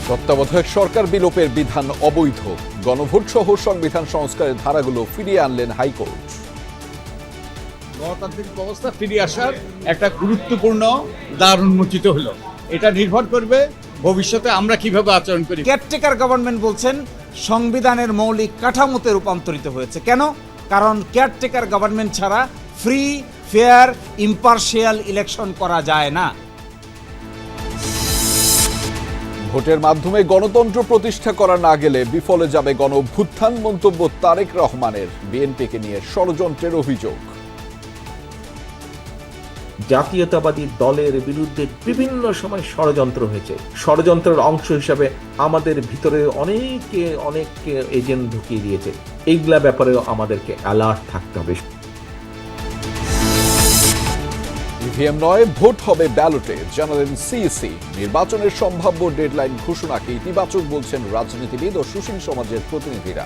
তত্ত্বাবধায়ক সরকার বিলোপের বিধান অবৈধ, গণভোট সহ সংবিধান সংস্কারের ধারাগুলো ফিরিয়ে আনলেন হাইকোর্ট। গণতান্ত্রিক ব্যবস্থা ফিরে আসার একটা গুরুত্বপূর্ণ দ্বার উন্মোচিত হলো। এটা নির্ভর করবে ভবিষ্যতে আমরা কিভাবে আচরণ করি। কেয়ারটেকার গভর্নমেন্ট বলছেন সংবিধানের মৌলিক কাঠামোতে রূপান্তরিত হয়েছে। কেন? কারণ কেয়ারটেকার গভর্নমেন্ট ছাড়া ফ্রি, ফেয়ার, ইম্পার্শিয়াল ইলেকশন করা যায় না। ভোটের মাধ্যমে গণতন্ত্র প্রতিষ্ঠা করা না গেলে বিফলে যাবে গণঅভ্যুত্থান, মন্তব্য তারেক রহমানের। বিএনপিকে নিয়ে ষড়যন্ত্রের অভিযোগ। জাতীয়তাবাদী দলের বিরুদ্ধে বিভিন্ন সময় ষড়যন্ত্র হয়েছে। ষড়যন্ত্রের অংশ হিসাবে আমাদের ভিতরে অনেক এজেন্ট ঢুকিয়ে দিয়েছে। এইগুলা ব্যাপারেও আমাদেরকে অ্যালার্ট থাকতে হবে। ইভিএম নয়, ভোট হবে ব্যালটে, জানালেন সিইসি। নির্বাচনের সম্ভাব্য ডেডলাইন ঘোষণাকে ইতিবাচক বলছেন রাজনীতিবিদ ও সুশীল সমাজের প্রতিনিধিরা।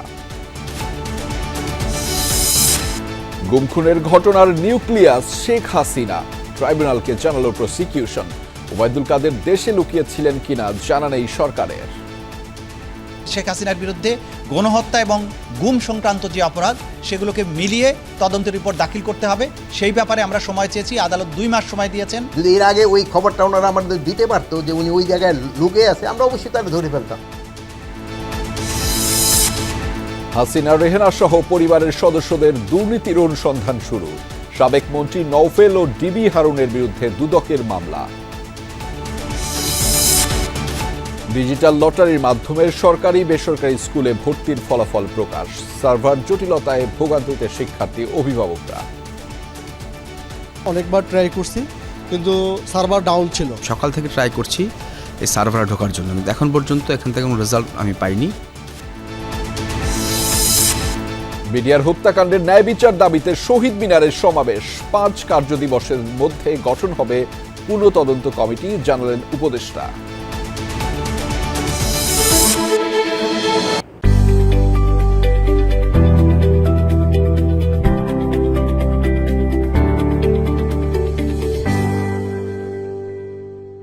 গুমখুনের ঘটনার নিউক্লিয়াস শেখ হাসিনা, ট্রাইব্যুনালকে জানালো প্রসিকিউশন। ওবায়দুল কাদের দেশে লুকিয়েছিলেন কিনা জানা নেই সরকারের। শেখ হাসিনার বিরুদ্ধে গণহত্যা এবং গুম সংক্রান্ত যে অপরাধ, সেগুলোকে মিলিয়ে তদন্ত রিপোর্ট দাখিল করতে হবে। সেই ব্যাপারে আমরা সময় চেয়েছি, আদালত 2 মাস সময় দিয়েছেন। যদি এর আগে ওই খবরটা ওনারা আমাদের দিতে পারতো যে উনি ওই জায়গায় লুকিয়ে আছে, আমরা অবশ্যই তারা ধরে ফেলতাম। হাসিনা, রেহেনা সহ পরিবারের সদস্যদের দুর্নীতির অনুসন্ধান শুরু। সাবেক মন্ত্রী নওফেল ও ডিবি হারুনের বিরুদ্ধে দুদকের মামলা। ডিজিটাল লটারির মাধ্যমে সরকারি বেসরকারি স্কুলে ভর্তির ফলাফল প্রকাশ। সার্ভার জটিলতায় ভোগান্তিতে শিক্ষার্থী, অভিভাবকরা। অনেকবার ট্রাই করছি, কিন্তু সার্ভার ডাউন ছিল। সকাল থেকে ট্রাই করছি এই সার্ভারে ঢোকার জন্য, কিন্তু এখন পর্যন্ত এখান থেকে কোনো রেজাল্ট আমি পাইনি। বিডিআর হত্যাকাণ্ডের ন্যায় বিচার দাবিতে শহীদ মিনারের সমাবেশ। 5 কার্যদিবসের মধ্যে গঠন হবে পুনঃ তদন্ত কমিটি, জানালেন উপদেষ্টা।